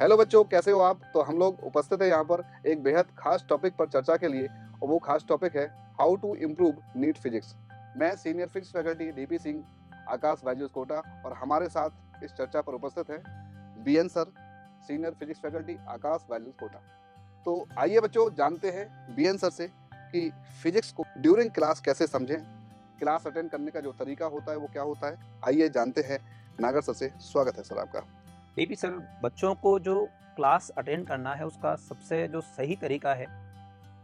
Hello बच्चों, कैसे हो आप? तो हम लोग उपस्थित है यहाँ पर एक बेहद खास टॉपिक पर चर्चा के लिए, और वो खास टॉपिक है how to improve NEET physics. मैं senior physics faculty DP Singh, Aakash Byju's Kota, और हमारे साथ इस चर्चा पर उपस्थित है BN sir, senior physics faculty Aakash Byju's Kota. तो आइए बच्चों, जानते हैं बीएन सर से कि फिजिक्स को ड्यूरिंग क्लास कैसे समझें, क्लास अटेंड करने का जो तरीका होता है वो क्या होता है। आइए जानते हैं नागर सर से। स्वागत है सर आपका। बेबी सर, बच्चों को जो क्लास अटेंड करना है उसका सबसे जो सही तरीका है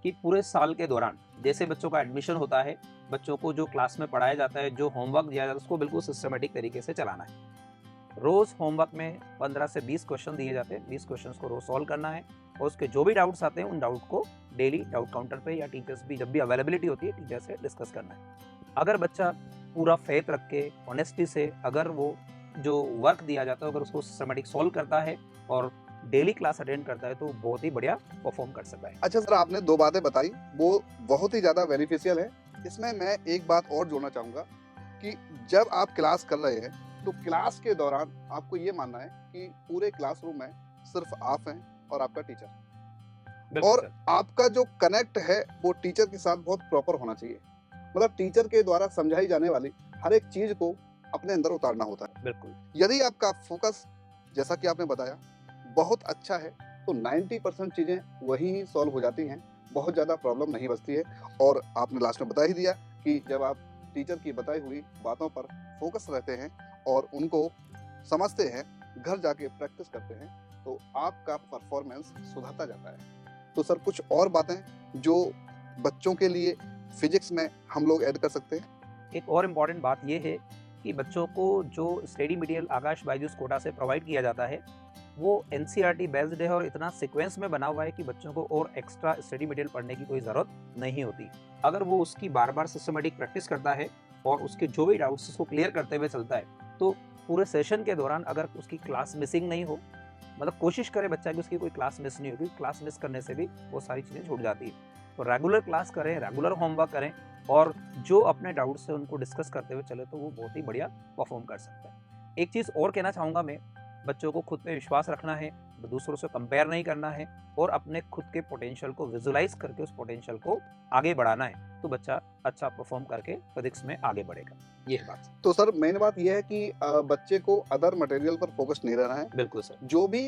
कि पूरे साल के दौरान जैसे बच्चों का एडमिशन होता है, बच्चों को जो क्लास में पढ़ाया जाता है, जो होमवर्क दिया जाता है, उसको बिल्कुल सिस्टमेटिक तरीके से चलाना है। रोज़ होमवर्क में 15 से 20 क्वेश्चन दिए जाते हैं। 20 क्वेश्चंस को रोज़ सॉल्व करना है और उसके जो भी डाउट्स आते हैं उन डाउट को डेली डाउट काउंटर पे या टीचर्स भी जब भी अवेलेबिलिटी होती है टीचर से डिस्कस करना है। अगर बच्चा पूरा फेथ रख के ऑनेस्टी से अगर वो जो वर्क दिया जाता है अगर उसको सिस्टमेटिक सॉल्व करता है और डेली क्लास अटेंड करता है तो बहुत ही बढ़िया परफॉर्म कर सकता है। अच्छा सर, आपने दो बातें बताई, वो बहुत ही ज़्यादा बेनिफिशियल है। इसमें मैं एक बात और जोड़ना चाहूँगा कि जब आप क्लास कर रहे हैं तो क्लास के दौरान आपको ये मानना है कि पूरे क्लासरूम में सिर्फ आप हैं और आपका टीचर, और आपका जो कनेक्ट है वो टीचर के साथ बहुत प्रॉपर होना चाहिए। मतलब टीचर के द्वारा समझाई जाने वाली हर एक चीज को अपने अंदर उतारना होता है। बिल्कुल। यदि आपका फोकस, जैसा कि आपने बताया, बहुत अच्छा है तो 90% चीजें वही ही सॉल्व हो जाती हैं, बहुत ज्यादा प्रॉब्लम नहीं बचती है। और आपने लास्ट में बता ही दिया कि जब आप टीचर की बताई हुई बातों पर फोकस रहते हैं और उनको समझते हैं, घर जाके प्रैक्टिस करते हैं, तो आपका परफॉर्मेंस सुधरता जाता है। तो सर, कुछ और बातें जो बच्चों के लिए फिजिक्स में हम लोग ऐड कर सकते हैं? एक और इम्पॉर्टेंट बात यह है कि बच्चों को जो स्टडी मटेरियल आकाश बायजूस कोटा से प्रोवाइड किया जाता है वो एनसीईआरटी बेस्ड है और इतना सीक्वेंस में बना हुआ है कि बच्चों को और एक्स्ट्रा स्टडी मटेरियल पढ़ने की कोई ज़रूरत नहीं होती। अगर वो उसकी बार बार सिस्टमेटिक प्रैक्टिस करता है और उसके जो भी डाउट्स उसको क्लियर करते हुए चलता है तो पूरे सेशन के दौरान अगर उसकी क्लास मिसिंग नहीं हो, मतलब कोशिश करे बच्चा कि उसकी कोई क्लास मिस नहीं होगी। क्लास मिस करने से भी वो सारी चीज़ें छूट जाती है। तो रेगुलर क्लास करें, रेगुलर होमवर्क करें और जो अपने डाउट्स है उनको डिस्कस करते हुए चले तो वो बहुत ही बढ़िया परफॉर्म कर सकता है। एक चीज़ और कहना चाहूँगा मैं, बच्चों को खुद पे विश्वास रखना है, दूसरों से कंपेयर नहीं करना है और अपने खुद के पोटेंशियल को विजुलाइज करके उस पोटेंशियल को आगे बढ़ाना है, तो बच्चा अच्छा परफॉर्म करके फिजिक्स में आगे बढ़ेगा। ये बात। तो सर, मेन बात यह है कि बच्चे को अदर मटेरियल पर फोकस नहीं रहना है। बिल्कुल सर। जो भी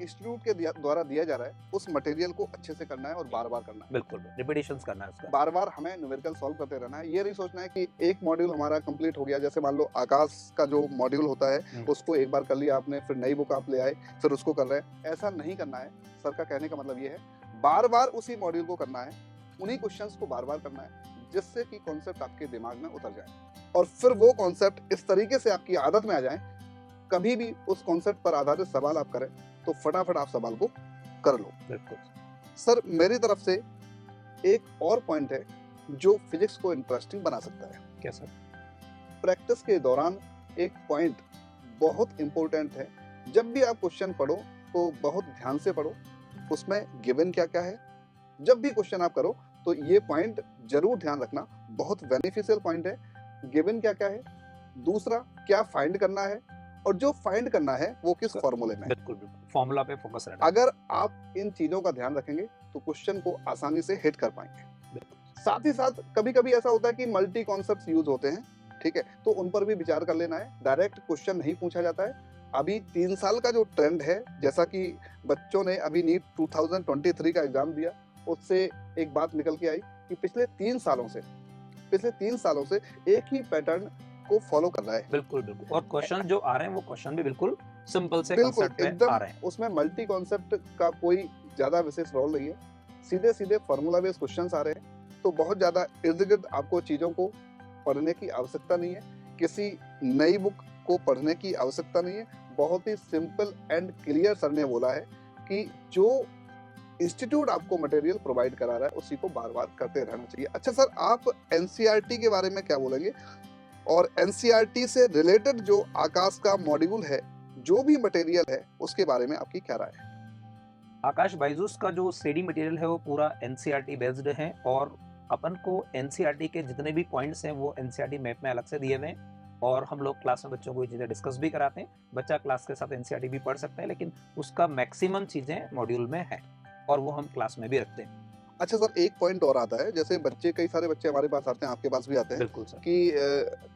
इंस्टीट्यूट के द्वारा दिया जा रहा है उस मटेरियल को अच्छे से करना है और बार बार करना है। बिल्कुल रिपीटेशंस करना है उसका। बार बार हमें न्यूमेरिकल सॉल्व करते रहना है। ये नहीं सोचना है कि एक मॉड्यूल हमारा कंप्लीट हो गया, जैसे मान लो आकाश का जो मॉड्यूल होता है उसको एक बार कर लिया आपने, फिर नई बुक आप ले आए, फिर उसको कर रहे हैं। ऐसा नहीं करना है। सर का कहने का मतलब ये है, बार बार उसी मॉड्यूल को करना है, उन्हीं क्वेश्चंस को बार बार करना है, जिससे कि कॉन्सेप्ट आपके दिमाग में उतर जाए और फिर वो कॉन्सेप्ट इस तरीके से आपकी आदत में आ जाए, कभी भी उस कॉन्सेप्ट पर आधारित सवाल आप करें तो फटाफट आप सवाल को कर लो। बिल्कुल सर, मेरी तरफ से एक और पॉइंट है जो फिजिक्स को इंटरेस्टिंग बना सकता है। क्या सर? प्रैक्टिस के दौरान एक पॉइंट बहुत इंपॉर्टेंट है। जब भी आप क्वेश्चन पढ़ो तो बहुत ध्यान से पढ़ो, उसमें गिवन क्या क्या है। जब भी क्वेश्चन आप करो तो ये पॉइंट जरूर ध्यान रखना, बहुत बेनिफिशियल पॉइंट है। गिवन क्या क्या है, दूसरा क्या फाइंड करना है, और जो फाइंड करना है वो किस फॉर्मूले में। बिल्कुल बिल्कुल फॉर्मूला पे फोकस रहना। अगर आप इन चीजों का ध्यान रखेंगे तो क्वेश्चन को आसानी से हिट कर पाएंगे। साथ ही साथ कभी कभी ऐसा होता है कि मल्टी कॉन्सेप्ट्स यूज होते हैं, ठीक है, तो उन पर भी विचार कर लेना है। डायरेक्ट क्वेश्चन नहीं पूछा जाता है। अभी 3 साल का जो ट्रेंड है, जैसा कि बच्चों ने अभी नीट 2023 का एग्जाम दिया, उससे एक बात निकल के आई कि पिछले 3 सालों से एक ही पैटर्न को फॉलो कर रहा है। बिल्कुल बिल्कुल। और क्वेश्चन जो आ रहे हैं वो क्वेश्चन भी बिल्कुल सिंपल से बिल्कुल कांसेप्ट पे एकदम आ रहे हैं। उसमें मल्टी कॉन्सेप्ट का कोई ज्यादा विशेष रोल नहीं है। सीधे सीधे फॉर्मूला बेस्ड क्वेश्चंस आ रहे हैं, तो बहुत ज्यादा इर्द गिर्द आपको चीजों को पढ़ने की आवश्यकता नहीं है, किसी नई बुक को पढ़ने की आवश्यकता नहीं है। बहुत ही सिंपल एंड क्लियर सर ने बोला है कि जो इंस्टीट्यूट आपको मटेरियल प्रोवाइड करा रहा है उसी को बार बार करते रहना चाहिए। अच्छा सर, आप एनसीईआरटी के बारे में क्या बोलेंगे, और एनसीईआरटी से रिलेटेड जो आकाश का मॉड्यूल है, जो भी मटेरियल है, उसके बारे में आपकी क्या राय है? आकाश बायजूस का जो स्टडी मटेरियल है वो पूरा एनसीईआरटी बेस्ड है और अपन को एनसीईआरटी के जितने भी पॉइंट्स हैं वो एनसीईआरटी मैप में अलग से दिए हुए हैं और हम लोग क्लास में बच्चों को ये चीज़ें डिस्कस भी कराते हैं। बच्चा क्लास के साथ एनसीईआरटी भी पढ़ सकता है, लेकिन उसका मैक्सिमम चीज़ें मॉड्यूल में है और वो हम क्लास में भी रखते हैं। अच्छा सर, एक पॉइंट और आता है, जैसे बच्चे, कई सारे बच्चे हमारे पास आते हैं, आपके पास भी आते हैं बिल्कुल सर। कि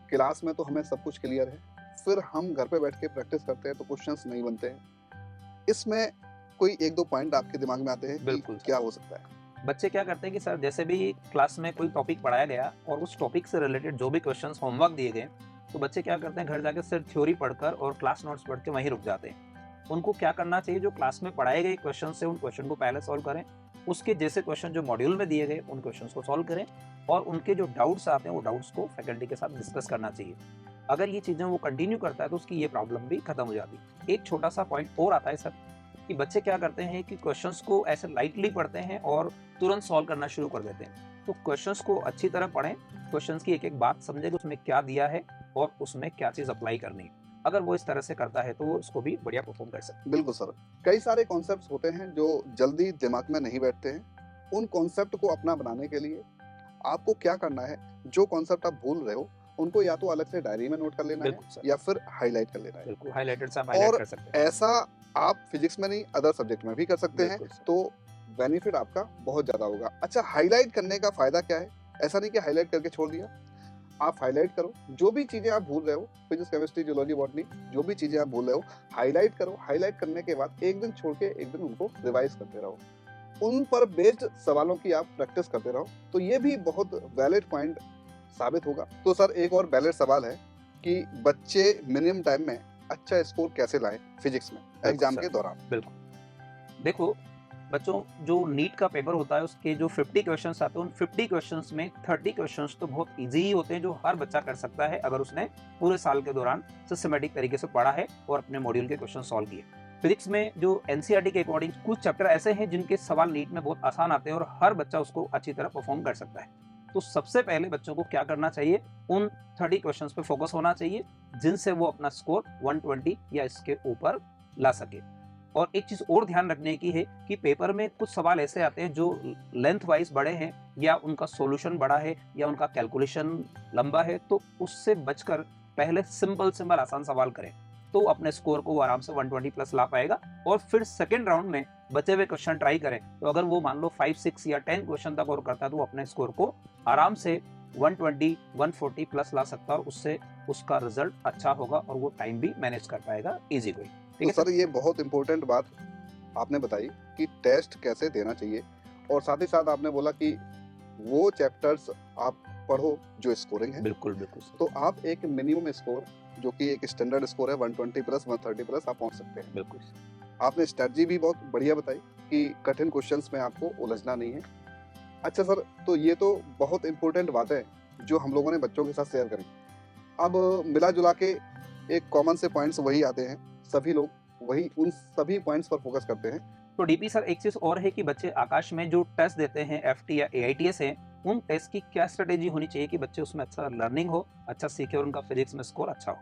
क्लास में तो हमें सब कुछ क्लियर है, फिर हम घर पे बैठ के प्रैक्टिस करते हैं तो क्वेश्चंस नहीं बनते हैं। इसमें कोई 1-2 पॉइंट आपके दिमाग में आते हैं कि बिल्कुल क्या सर। हो सकता है? बच्चे क्या करते हैं कि सर जैसे भी क्लास में कोई टॉपिक पढ़ाया गया और उस टॉपिक से रिलेटेड जो भी क्वेश्चंस होमवर्क दिए गए, तो बच्चे क्या करते हैं घर जाके सिर्फ थ्योरी पढ़कर और क्लास नोट्स पढ़ के वहीं रुक जाते हैं। उनको क्या करना चाहिए, जो क्लास में पढ़ाए गए क्वेश्चन से उन क्वेश्चन को पहले सॉल्व करें, उसके जैसे क्वेश्चन जो मॉड्यूल में दिए गए उन क्वेश्चंस को सॉल्व करें और उनके जो डाउट्स आते हैं वो डाउट्स को फैकल्टी के साथ डिस्कस करना चाहिए। अगर ये चीज़ें वो कंटिन्यू करता है तो उसकी ये प्रॉब्लम भी खत्म हो जाती है। एक छोटा सा पॉइंट और आता है सर कि बच्चे क्या करते हैं कि क्वेश्चंस को ऐसे लाइटली पढ़ते हैं और तुरंत सॉल्व करना शुरू कर देते हैं। तो क्वेश्चंस को अच्छी तरह पढ़ें, क्वेश्चंस की एक-एक बात समझें कि उसमें क्या दिया है और उसमें क्या चीज़ अप्लाई करनी है। अगर वो इस तरह से करता है तो वो उसको भी बढ़िया परफॉर्म कर सकता है। बिल्कुल सर। कई सारे कॉन्सेप्ट्स होते हैं जो जल्दी दिमाग में नहीं बैठते हैं। उन कॉन्सेप्ट को अपना बनाने के लिए आपको क्या करना है, जो कॉन्सेप्ट आप भूल रहे हो, उनको या तो अलग से डायरी में नोट कर लेना है बिल्कुल सर। या फिर हाइलाइट कर लेना है। बिल्कुल, हाइलाइटेड से आप हाइलाइट और कर सकते हैं। ऐसा आप फिजिक्स में नहीं, अदर सब्जेक्ट में भी कर सकते हैं, बिल्कुल सर। तो बेनिफिट आपका बहुत ज़्यादा होगा। अच्छा, हाइलाइट करने का फ़ायदा क्या है? ऐसा नहीं कि हाइलाइट करके छोड़ दिया। आप हाइलाइट करो, जो भी चीज़ें आप भूल रहे हो, फिजिक्स, केमिस्ट्री, जियोलॉजी, बॉटनी, जो भी चीज़ें आप भूल रहे हो, हाइलाइट करो। हाइलाइट करने के बाद एक दिन छोड़ के एक दिन उनको रिवाइज़ करते रहो। उन पर बेस्ड सवालों की आप प्रैक्टिस करते रहो, तो ये भी बहुत वैलिड पॉइंट साबित होगा। तो सर, एक और वैलिड सवाल है कि बच्चे मिनिमम टाइम में अच्छा स्कोर कैसे लाएं फिजिक्स में एग्जाम सर। के दौरान? बिल्कुल। देखो, बच्चों जो नीट का पेपर होता है उसके जो 50 क्वेश्चंस आते हैं उन 50 क्वेश्चंस में 30 क्वेश्चंस तो बहुत इजी ही होते हैं जो हर बच्चा कर सकता है अगर उसने पूरे साल के दौरान सिस्टमेटिक तरीके से पढ़ा है और अपने मॉड्यूल के क्वेश्चन सॉल्व किए। फिजिक्स में जो एनसीईआरटी के अकॉर्डिंग कुछ चैप्टर ऐसे हैं जिनके सवाल नीट में बहुत आसान आते हैं और हर बच्चा उसको अच्छी तरह परफॉर्म कर सकता है। तो सबसे पहले बच्चों को क्या करना चाहिए, उन 30 क्वेश्चंस पे फोकस होना चाहिए जिनसे वो अपना स्कोर 120 या इसके ऊपर ला सके। और एक चीज और ध्यान रखने की है कि पेपर में कुछ सवाल ऐसे आते हैं जो लेंथ वाइज बड़े हैं या उनका सॉल्यूशन बड़ा है या उनका कैलकुलेशन लंबा है, तो उससे बचकर पहले सिंपल आसान सवाल करें तो अपने स्कोर को वो आराम से 120 प्लस ला पाएगा। और फिर सेकेंड राउंड में बचे हुए क्वेश्चन ट्राई करें, तो अगर वो मान लो 5, 6 या 10 क्वेश्चन तक और करता है तो वो अपने स्कोर को आराम से 120, 140 प्लस ला सकता है और उससे उसका रिजल्ट अच्छा होगा और वो टाइम भी मैनेज कर पाएगा इजीली। ठीक तो है सर, ये बहुत इंपॉर्टेंट बात आपने बताई कि टेस्ट कैसे देना चाहिए, और साथ ही साथ आपने बोला कि वो चैप्टर्स आप पढ़ो जो स्कोरिंग है। बिल्कुल बिल्कुल सर। तो आप एक मिनिमम स्कोर, जो कि एक स्टैंडर्ड स्कोर है, 120 प्लस 130 प्लस आप पहुंच सकते हैं। बिल्कुल आपने स्ट्रेटजी भी बहुत बढ़िया बताई कि कठिन क्वेश्चंस में आपको उलझना नहीं है। अच्छा सर, तो ये तो बहुत इंपॉर्टेंट बात है जो हम लोगों ने बच्चों के साथ शेयर करी। अब मिला जुला के एक कॉमन से पॉइंट्स वही आते हैं, सभी लोग वही उन सभी पॉइंट्स पर फोकस करते हैं। तो डीपी सर, एक चीज और है कि बच्चे आकाश में जो टेस्ट देते हैं एफटी या एआईटीएस है, उन टेस्ट की क्या स्ट्रेटेजी होनी चाहिए कि बच्चे उसमें अच्छा लर्निंग हो, अच्छा सीखे और उनका फिजिक्स में स्कोर अच्छा हो?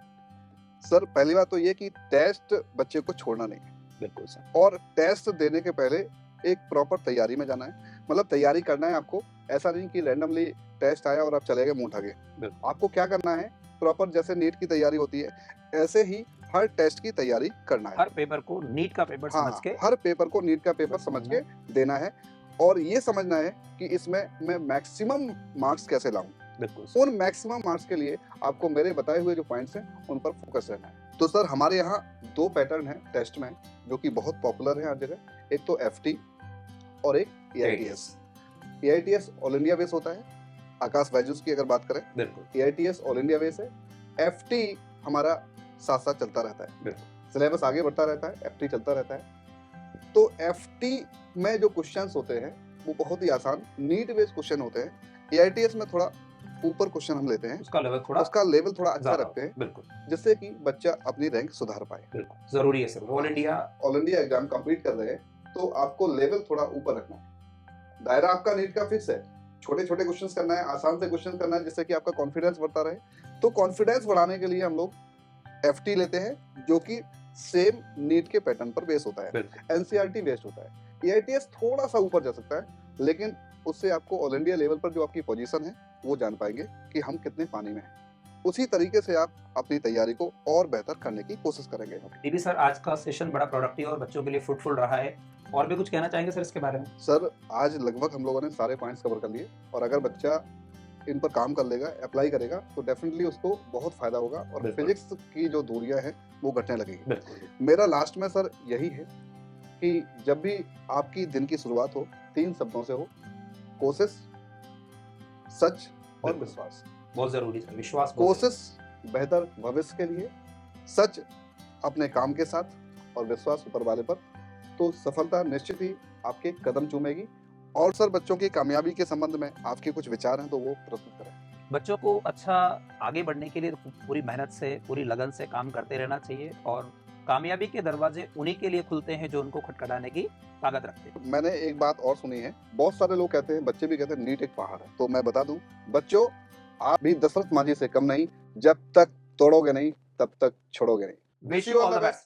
सर, पहली बात तो ये कि टेस्ट बच्चे को छोड़ना नहीं है, बिल्कुल सर। और टेस्ट देने के पहले एक प्रॉपर तैयारी में जाना है। मतलब तैयारी करना है आपको, ऐसा नहीं कि रैंडमली टेस्ट आया और आप चले गए मुंह उठा के। बिल्कुल। आपको क्या करना है, प्रॉपर जैसे नीट की तैयारी होती है ऐसे ही हर टेस्ट की तैयारी करना है। हर पेपर को नीट का पेपर समझ हाँ, के हर पेपर को नीट का पेपर समझ के देना है, और ये समझना है कि इसमें मैं मैक्सिमम मार्क्स कैसे लाऊं। बिल्कुल। उन मैक्सिमम मार्क्स के लिए आपको मेरे बताए हुए जो पॉइंट्स हैं उन पर फोकस रहना है। तो सर, हमारे यहाँ 2 पैटर्न हैं टेस्ट में जो कि बहुत पॉपुलर है हर जगह। एक तो एफटी और एक AITS. AITS all India base होता है, आकाश बायजूस की अगर बात करें। बिल्कुल। एआईटीएस ऑल इंडिया बेस है। एफटी हमारा साथ साथ चलता रहता है, बिल्कुल। सिलेबस आगे बढ़ता रहता है, एफटी चलता रहता है। तो एफटी में जो क्वेश्चंस होते हैं वो बहुत ही आसान नीट बेस्ड क्वेश्चन होते हैं। एआईटीएस में थोड़ा ऊपर क्वेश्चन हम लेते हैं, उसका लेवल थोड़ा अच्छा रखते हैं, बिल्कुल, जिससे कि बच्चा अपनी रैंक सुधार पाए। बिल्कुल जरूरी है sir. All India exam complete कर रहे हैं तो आपको लेवल थोड़ा ऊपर रखना है। दायरा आपका नीट का फिक्स है, छोटे छोटे क्वेश्चंस करना है, आसान से क्वेश्चन करना है, जिससे कि आपका कॉन्फिडेंस बढ़ता रहे। तो कॉन्फिडेंस बढ़ाने के लिए हम लोग एफटी लेते हैं जो कि सेम नीट के पैटर्न पर बेस होता है, एनसीईआरटी बेस्ड होता है। एआईटीएस थोड़ा सा ऊपर जा सकता है, लेकिन उससे आपको ऑल इंडिया लेवल पर जो आपकी पोजीशन है वो जान पाएंगे कि हम कितने पानी में हैं। उसी तरीके से आप अपनी तैयारी को और बेहतर करने की कोशिश करेंगे। जी सर, आज का सेशन बड़ा प्रोडक्टिव और बच्चों के लिए फ्रूटफुल रहा है। और भी कुछ कहना चाहेंगे सर इसके बारे में? सर, आज लगभग हम लोगों ने सारे पॉइंट्स कवर कर लिए और अगर बच्चा इन पर काम कर लेगा, अप्लाई करेगा, तो डेफिनेटली उसको बहुत फायदा होगा और बिल्कुल। फिजिक्स की जो दूरियां हैं वो घटने लगेगी। बिल्कुल। मेरा लास्ट में सर यही है कि जब भी आपकी दिन की शुरुआत हो, 3 शब्दों से हो: कोशिश, सच और बिल्कुल। विश्वास। बहुत ज़रूरी सर, विश्वास बहुत कोशिश बेहतर भविष्य के लिए, सच अपने काम के साथ और विश्वास ऊपर वाले पर, तो सफलता निश्चित ही आपके कदम चूमेगी। और सर, बच्चों की कामयाबी के संबंध में आपके कुछ विचार हैं तो वो प्रस्तुत करें। बच्चों को अच्छा आगे बढ़ने के लिए पूरी मेहनत से, पूरी लगन से काम करते रहना चाहिए और कामयाबी के दरवाजे उन्हीं के लिए खुलते हैं जो उनको खटखटाने की ताकत रखते हैं। मैंने एक बात और सुनी है, बहुत सारे लोग कहते हैं, बच्चे भी कहते हैं, नीट एक पहाड़ है। तो मैं बता दूं बच्चों, आप भी दशरथ मांझी से कम नहीं। जब तक तोड़ोगे नहीं तब तक छोड़ोगे नहीं। Wish you all the best.